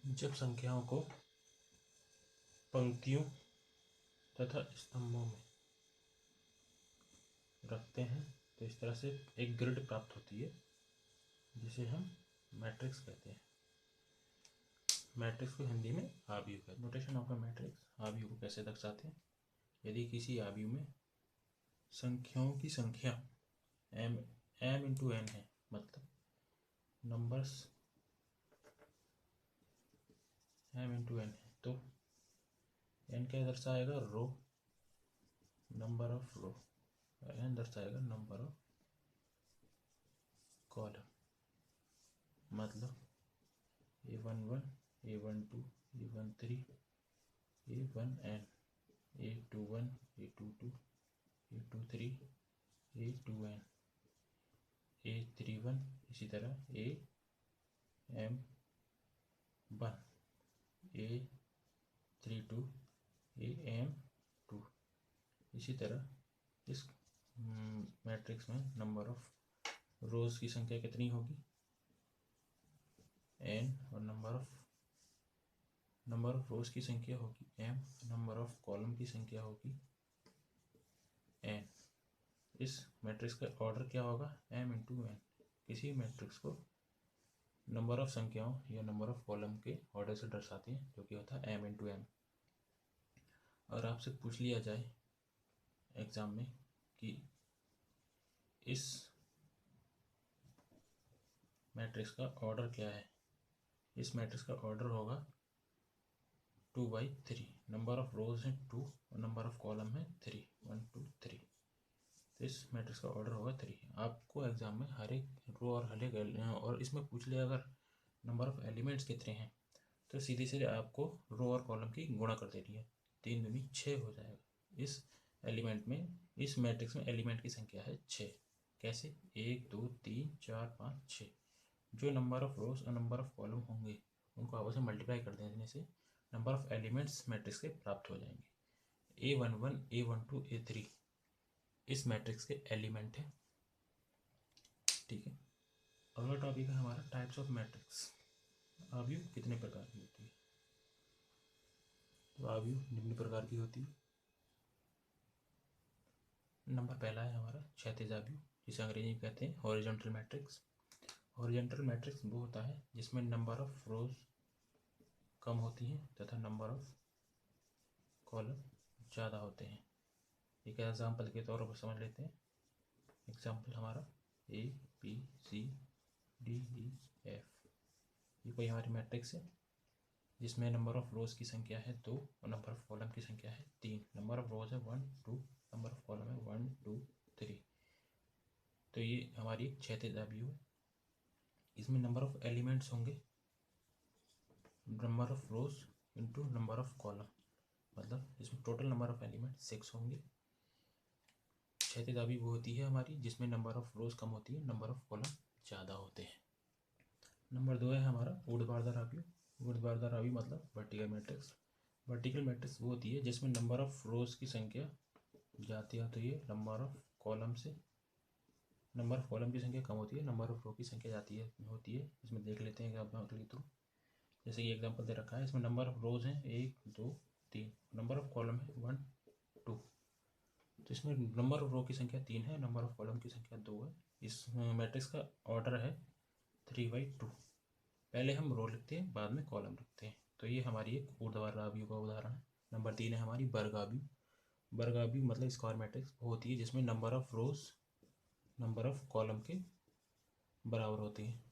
जब संख्याओं को पंक्तियों तथा स्तंभों में रखते हैं तो इस तरह से एक ग्रिड प्राप्त होती है जिसे हम मैट्रिक्स कहते हैं। मैट्रिक्स को हिंदी में आव्यूह कहते हैं। नोटेशन ऑफ अ मैट्रिक्स, आव्यूह को कैसे दर्शाते हैं। यदि किसी आव्यूह में संख्याओं की संख्या m इंटू n है, मतलब नंबर्स m इंटू n है, तो n क्या दर्शाएगा, रो, नंबर ऑफ रो, n दर्शाएगा नंबर ऑफ कॉलम। मतलब A11, A12, A13, A1n, A21, A22, A23, A2n, A31, इसी तरह AM1, A32, AM2। इसी तरह इस मैट्रिक्स में नंबर ऑफ रोज की संख्या कितनी होगी, n, और नंबर ऑफ रोज की संख्या होगी m, नंबर ऑफ कॉलम की संख्या होगी n। इस मैट्रिक्स का ऑर्डर क्या होगा, m इंटू n। किसी मैट्रिक्स को नंबर ऑफ संख्याओं या नंबर ऑफ कॉलम के ऑर्डर से दर्शाते हैं, जो कि होता है m इंटू n। और आपसे पूछ लिया जाए एग्जाम में कि इस मैट्रिक्स का ऑर्डर क्या है, इस मैट्रिक्स का ऑर्डर होगा 2/3। नंबर ऑफ रोज है 2 और नंबर ऑफ कॉलम है 3, 1 2 3। तो इस मैट्रिक्स का ऑर्डर होगा 3। आपको एग्जाम में हर एक रो और हर एक और इसमें पूछ लिया अगर नंबर ऑफ एलिमेंट्स कितने हैं, तो सीधे सीधे आपको रो और कॉलम की गुणा कर देनी है, 3 दूनी 6 हो जाएगा। इस एलिमेंट में, इस मैट्रिक्स में एलिमेंट की संख्या है 6। कैसे, 1 2 3 4 5 6। जो नंबर ऑफ रोज और नंबर ऑफ कॉलम होंगे उनको आपस में मल्टीप्लाई कर देने से नंबर ऑफ एलिमेंट्स मैट्रिक्स के प्राप्त हो जाएंगे। A11, A12, A3 इस मैट्रिक्स के एलिमेंट है। ठीक है, अगला टॉपिक है हमारा टाइप्स ऑफ मैट्रिक्स। आव्यूह कितने प्रकार की होती है, तो आव्यूह निम्न प्रकार की होती है। नंबर पहला है हमारा क्षैतिज आव्यूह, जिसे अंग्रेजी में कहते हैं हॉरिजॉन्टल मैट्रिक्स। हॉरिजॉन्टल मैट्रिक्स वो होता है जिसमें नंबर ऑफ रोज कम होती हैं तथा नंबर ऑफ कॉलम ज़्यादा होते हैं। एक एग्जाम्पल के तौर पर समझ लेते हैं। एग्जाम्पल हमारा ABCDEF, ये कोई हमारी मैट्रिक्स है जिसमें नंबर ऑफ रोज की संख्या है 2 और नंबर ऑफ कॉलम की संख्या है 3। नंबर ऑफ रोज है 1 2, नंबर ऑफ कॉलम है 1 2 3। तो ये हमारी एक क्षैतिज आव्यूह है। इसमें नंबर ऑफ एलिमेंट्स होंगे number of rose into number of column, मतलब इसमें टोटल नंबर ऑफ एलिमेंट 6 होंगे। क्षैतिज आव्यूह वो होती है हमारी जिसमें नंबर ऑफ रोज कम होती है, नंबर ऑफ कॉलम ज़्यादा होते हैं। नंबर 2 है हमारा ऊर्ध्वाधर आव्यूह। ऊर्ध्वाधर आव्यूह मतलब वर्टिकल मैट्रिक्स। वर्टिकल मैट्रिक्स वो होती है जिसमें नंबर ऑफ रोज की संख्या ज़्यादा होती है नंबर ऑफ कॉलम से, नंबर ऑफ कॉलम की संख्या कम होती है, नंबर ऑफ रो की संख्या जाती है होती है। इसमें देख लेते हैं एग्जाम्पल के थ्रू। जैसे ये एग्जाम्पल दे रखा है, इसमें नंबर ऑफ रोज हैं 1 2 3, नंबर ऑफ कॉलम है 1 2। तो इसमें नंबर ऑफ रो की संख्या 3 है, नंबर ऑफ कॉलम की संख्या 2 है। इस मैट्रिक्स का ऑर्डर है 3/2। पहले हम रो लिखते हैं, बाद में कॉलम लिखते हैं। तो ये हमारी एक ऊर्ध्वाधर आव्यूह का उदाहरण है। नंबर 3 है हमारी वर्ग आव्यूह। वर्ग आव्यूह मतलब स्क्वायर मैट्रिक्स वो होती है जिसमें number of rose number of column के बराबर होती है,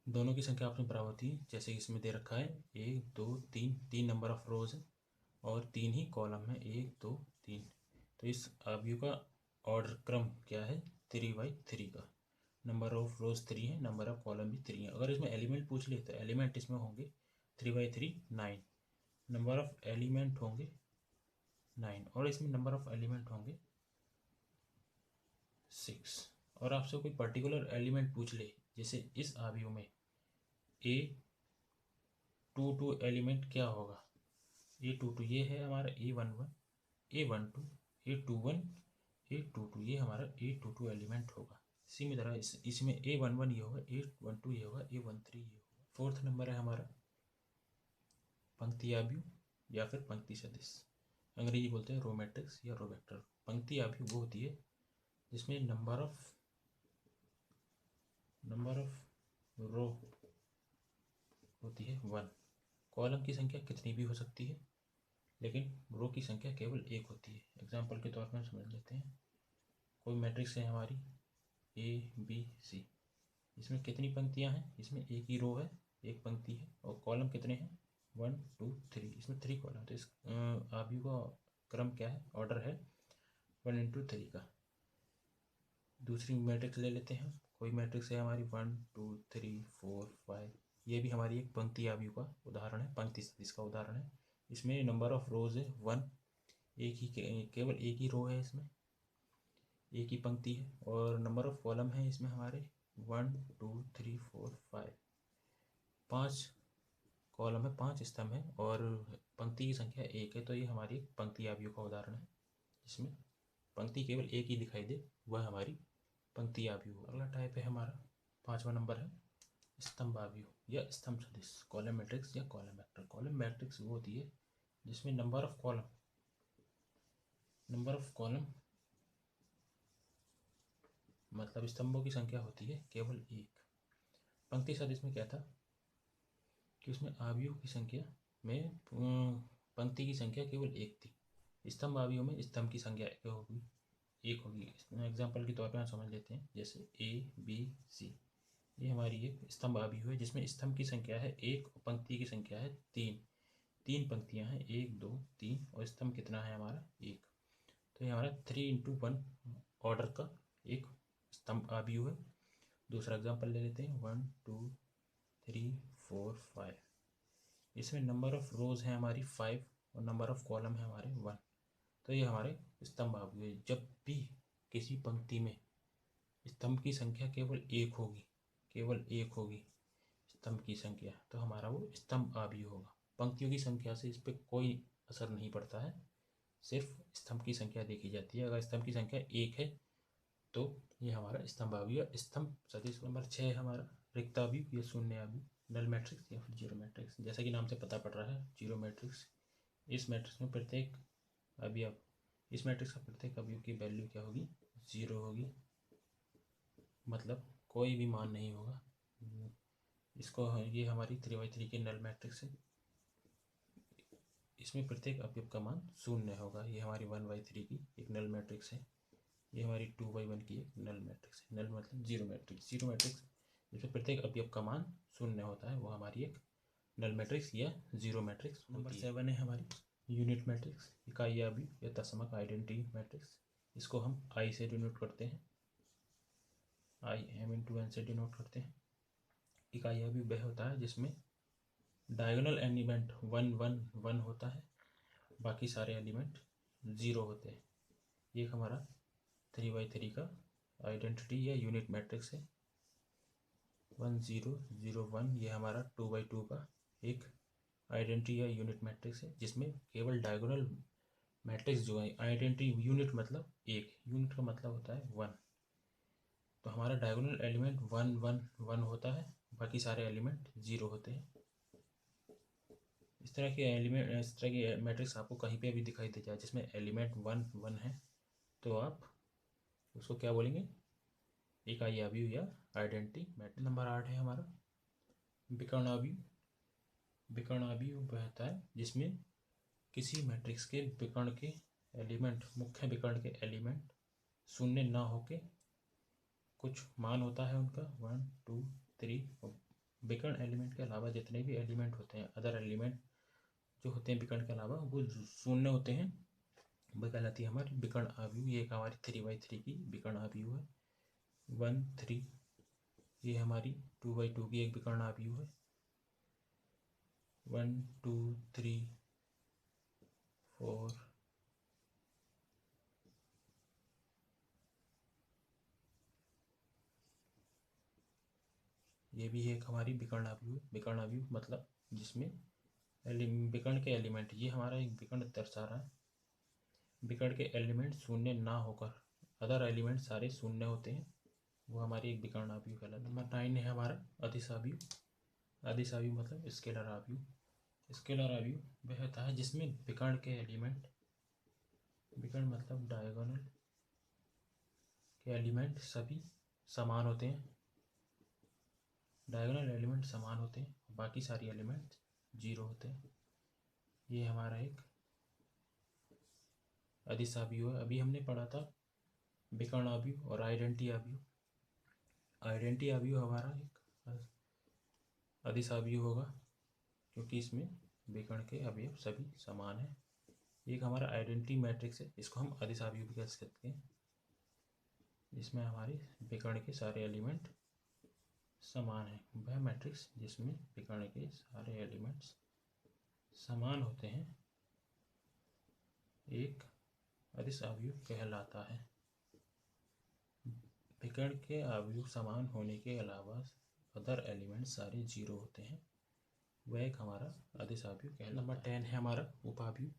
दोनों की संख्या आपस में बराबर होती है। जैसे इसमें दे रखा है 1 2 3, 3 नंबर ऑफ रोज है और 3 ही कॉलम है, 1 2 3। तो इस आव्यूह का ऑर्डर क्रम क्या है, 3/3 का। नंबर ऑफ रोज 3 है, नंबर ऑफ कॉलम भी 3 है। अगर इसमें एलिमेंट पूछ ले तो एलिमेंट इसमें होंगे 3/3 9, नंबर ऑफ एलिमेंट होंगे 9, और इसमें नंबर ऑफ एलिमेंट होंगे 6। और आपसे कोई पर्टिकुलर एलिमेंट पूछ ले, जैसे इस आव्यूह में A22 एलिमेंट क्या होगा, A22 ये है हमारा A11, A12, A21, A22, ये हमारा A22 एलिमेंट होगा। इसी में तरह इसमें A11 ये होगा, A12 ये होगा, A13 ये होगा, फोर्थ नंबर है हमारा पंक्ति आव्यूह या फिर पंक्ति सदिश, अंग्रेजी बोलते हैं रो मैट्रिक्स या रो वेक्टर। पंक्ति आव्यूह वो होती है जिसमें नंबर ऑफ रो होती है 1। कॉलम की संख्या कितनी भी हो सकती है, लेकिन रो की संख्या केवल एक होती है। एग्जाम्पल के तौर पर हम समझ लेते हैं, कोई मैट्रिक्स है हमारी ABC, इसमें कितनी पंक्तियां हैं, इसमें एक ही रो है, एक पंक्ति है, और कॉलम कितने हैं 1 2 3, इसमें 3 कॉलम। तो इस आव्यूह का क्रम क्या है, ऑर्डर है 1 into 3 का। दूसरी मैट्रिक्स ले लेते हैं, कोई मैट्रिक्स है हमारी 1 2 3 4 5, ये भी हमारी एक पंक्ति आव्यूह का उदाहरण है, पंक्ति सदिश का उदाहरण है। इसमें नंबर ऑफ रोज है 1, एक ही केवल एक ही रो है, इसमें एक ही पंक्ति है, और नंबर ऑफ कॉलम है इसमें हमारे 1 2 3 4 5, 5 कॉलम है, 5 स्तंभ है, और पंक्ति की संख्या एक है। तो ये हमारी पंक्ति आव्यूह का उदाहरण है, जिसमें पंक्ति केवल एक ही दिखाई दे, वह हमारी पंक्ति आव्यूह। अगला टाइप है हमारा 5वां नंबर है स्तंभ आव्यूह या स्तंभ सदिश, कॉलम मैट्रिक्स या कॉलम वेक्टर। कॉलम मैट्रिक्स वो होती है जिसमें नंबर ऑफ कॉलम मतलब स्तंभों की संख्या होती है केवल एक। पंक्ति सदिश में क्या था कि उसमें आव्यूह की संख्या में पंक्ति की संख्या केवल एक थी। स्तंभ आव्यूह में स्तंभ की संख्या एक होगी। एग्जाम्पल के तौर पर हम समझ लेते हैं, जैसे ABC, ये हमारी एक स्तंभ आव्यूह है जिसमें स्तंभ की संख्या है एक और पंक्ति की संख्या है 3 पंक्तियां हैं 1 2 3, और स्तंभ कितना है हमारा 1। तो ये हमारा 3 into 1 ऑर्डर का एक स्तंभ आव्यूह है। दूसरा एग्जाम्पल ले लेते हैं 1 2 3 4 5, इसमें नंबर ऑफ रोज है हमारी 5 और नंबर ऑफ कॉलम है हमारे 1। तो ये हमारे स्तंभ आव्यूह है। जब भी किसी पंक्ति में स्तंभ की संख्या केवल एक होगी स्तंभ की संख्या, तो हमारा वो स्तंभ आव्यूह होगा। पंक्तियों की संख्या से इस पर कोई असर नहीं पड़ता है, सिर्फ स्तंभ की संख्या देखी जाती है। अगर स्तंभ की संख्या एक है तो ये हमारा स्तंभ आव्यूह, स्तंभ सदिश। नंबर 6 है हमारा रिक्त आव्यूह या शून्य आव्यूह, नल मैट्रिक्स या फिर जीरो मैट्रिक्स। जैसा कि नाम से पता पड़ रहा है जीरो मैट्रिक्स, इस मैट्रिक्स में प्रत्येक अवयव, इस मैट्रिक्स का प्रत्येक अवयव की वैल्यू क्या होगी, 0 होगी, मतलब कोई भी मान नहीं होगा इसको। ये हमारी 3x3 की नल मैट्रिक्स है, इसमें प्रत्येक अवयव का मान 0 होगा। ये हमारी 1/3 की एक नल मैट्रिक्स है, ये हमारी 2/1 की एक नल मैट्रिक्स है। नल मतलब जीरो मैट्रिक्स जिसमें प्रत्येक अवयव का मान 0 होता है, वो हमारी एक नल मैट्रिक्स या जीरो मैट्रिक्स। नंबर 7 है हमारी यूनिट मैट्रिक्स, इकाई आव्यूह या तत्समक आइडेंटिटी मैट्रिक्स। इसको हम I से डिनोट करते हैं, IM×n से डिनोट करते हैं। इकाई आव्यूह वह होता है जिसमें डायगोनल एलिमेंट 1 1 1 होता है, बाकी सारे एलिमेंट 0 होते हैं। ये हमारा 3/3 का आइडेंटिटी या यूनिट मैट्रिक्स है। 1 0 0 1 ये हमारा 2/2 का एक आइडेंटिटी या यूनिट मैट्रिक्स है, जिसमें केवल डायगोनल मैट्रिक्स जो है, आइडेंटिटी यूनिट मतलब एक, यूनिट का मतलब होता है 1, तो हमारा डायगोनल एलिमेंट 1 1 1 होता है, बाकी सारे एलिमेंट 0 होते हैं। इस तरह की मैट्रिक्स आपको कहीं पे भी दिखाई दे जाए जिसमें एलिमेंट 1 1 है, तो आप उसको क्या बोलेंगे, इकाई आव्यूह या आइडेंटिटी मैट्रिक्स। नंबर 8 है हमारा विकर्ण आव्यूह। विकर्ण आव्यूह वह होता है जिसमें किसी मैट्रिक्स के विकर्ण के एलिमेंट, मुख्य विकर्ण के एलिमेंट 0 ना होके कुछ मान होता है उनका 1 2 3, विकर्ण एलिमेंट के अलावा जितने भी एलिमेंट होते हैं, अदर एलिमेंट जो होते हैं विकर्ण के अलावा, वो 0 होते हैं, वह कहलाती है हमारी विकर्ण आव्यूह। ये एक हमारी 3/3 की विकर्ण आव्यूह है। 1 3 ये हमारी 2/2 की एक विकर्ण आव्यूह है। 1 2 3 4 ये भी एक हमारी विकर्ण आव्यूह। विकर्ण आव्यूह मतलब जिसमें विकर्ण के एलिमेंट, ये हमारा एक विकर्ण दर्शा रहा है, विकर्ण के एलिमेंट 0 ना होकर अदर एलिमेंट सारे 0 होते हैं, वो हमारी एक विकर्ण आव्यूह कहलाता है। नंबर 9 है हमारा अदिश आव्यूह। अदिश आव्यूह मतलब स्केलर आव्यूह। स्केलर आव्यूह वह होता है जिसमें विकर्ण के एलिमेंट, विकर्ण मतलब डायगोनल के एलिमेंट सभी समान होते हैं, डायगोनल एलिमेंट समान होते हैं, बाकी सारी एलिमेंट जीरो होते हैं। ये हमारा एक अदिश आव्यूह है। अभी हमने पढ़ा था विकर्ण आव्यूह और आइडेंटिटी आव्यूह। आइडेंटिटी आव्यूह हमारा एक अदिश आव्यूह होगा क्योंकि इसमें विकर्ण के अवयव सभी समान है। एक हमारा आइडेंटिटी मैट्रिक्स है, इसको हम अदिश आव्यूह भी कह सकते हैं। इसमें हमारे विकर्ण के सारे एलिमेंट समान है, वह मैट्रिक्स जिसमें विकर्ण के सारे एलिमेंट्स समान होते हैं एक अदिश आव्यूह कहलाता है। विकर्ण के आव्यूह समान होने के अलावा अदर एलिमेंट सारे जीरो होते हैं, वह एक हमारा अदिश आव्यूह कहलाता है। नंबर 10 है हमारा उपाव्यूह।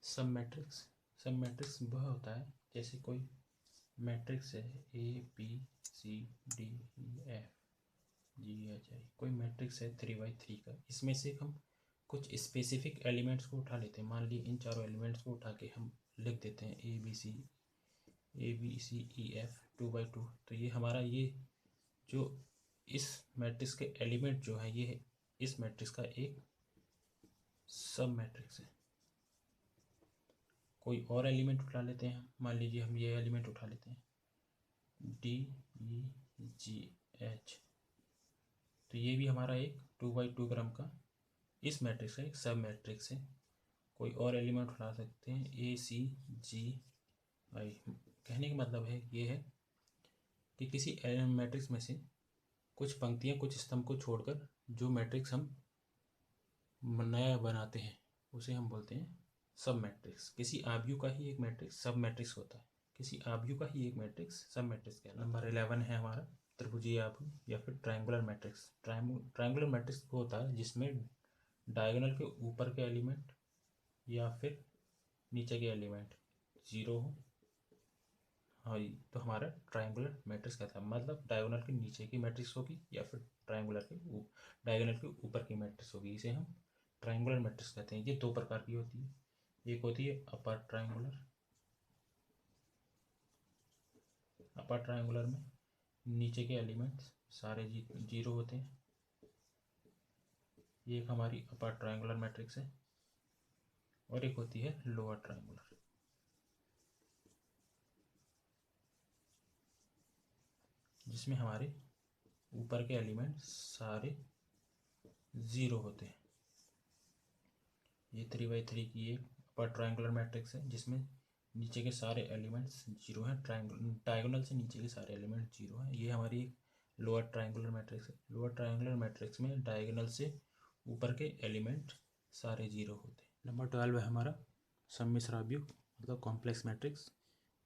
सब मैट्रिक्स। सब मैट्रिक्स वह होता है जैसे कोई मैट्रिक्स है ABCDEFGHI, कोई मैट्रिक्स है 3x3 का, इसमें से हम कुछ स्पेसिफिक एलिमेंट्स को उठा लेते हैं। मान लीजिए इन चारों एलिमेंट्स को उठा के हम लिख देते हैं ABCEF 2x2। तो ये हमारा ये जो इस मैट्रिक्स के एलिमेंट जो है ये इस मैट्रिक्स का एक सब मैट्रिक्स है। कोई और एलिमेंट उठा लेते हैं, मान लीजिए हम ये एलिमेंट उठा लेते हैं DEGH, तो ये भी हमारा एक 2x2 क्रम का इस मैट्रिक्स का एक सब मैट्रिक्स है। कोई और एलिमेंट उठा सकते हैं ACGI। कहने का मतलब है ये है कि किसी मैट्रिक्स में से कुछ पंक्तियां कुछ स्तंभ को छोड़कर जो मैट्रिक्स हम नया बनाते हैं उसे हम बोलते हैं सब मैट्रिक्स। किसी आव्यूह का ही एक मैट्रिक्स सब मैट्रिक्स होता है, किसी आव्यूह का ही एक मैट्रिक्स सब मैट्रिक्स कहलाता है। नंबर 11 है हमारा त्रिभुजीय आव्यूह या फिर ट्रायंगुलर मैट्रिक्स। ट्रायंगुलर मैट्रिक्स वो होता है जिसमें डायगोनल के ऊपर के एलिमेंट या फिर नीचे के एलिमेंट जीरो हो। हाँ, तो हमारा ट्रायंगुलर मैट्रिक्स कहता है, मतलब डायगोनल के नीचे की मैट्रिक्स होगी या फिर डायगोनल के ऊपर की मैट्रिक्स होगी, इसे हम ट्रायंगुलर मैट्रिक्स कहते हैं। ये दो प्रकार की होती है, एक होती है अपर ट्रायंगुलर। अपर ट्रायंगुलर में नीचे के एलिमेंट्स सारे जीरो होते हैं, ये एक हमारी अपर ट्रायंगुलर मैट्रिक्स है। और एक होती है लोअर ट्रायंगुलर, जिसमें हमारे ऊपर के एलिमेंट सारे जीरो होते हैं। ये 3x3 की एक अपर ट्रायंगुलर मैट्रिक्स है जिसमें नीचे के सारे एलिमेंट्स जीरो हैं, डायगोनल से नीचे के सारे एलिमेंट जीरो हैं। ये हमारी एक लोअर ट्रायंगुलर मैट्रिक्स है। लोअर ट्रायंगुलर मैट्रिक्स में डायगोनल से ऊपर के एलिमेंट सारे जीरो होते हैं। नंबर 12 है हमारा सम्मिश्र आव्यूह मतलब कॉम्प्लेक्स मैट्रिक्स।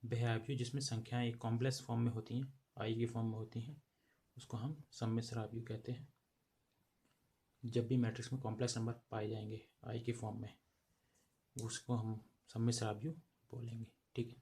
वह आव्यूह जिसमें संख्याएं एक कॉम्प्लेक्स फॉर्म में होती हैं, आई की फॉर्म में होती हैं, उसको हम सम्मिश्र आव्यूह कहते हैं। जब भी मैट्रिक्स में कॉम्प्लेक्स नंबर पाए जाएंगे आई के फॉर्म में, उसको हम सम्मिश्र आव्यूह बोलेंगे। ठीक है।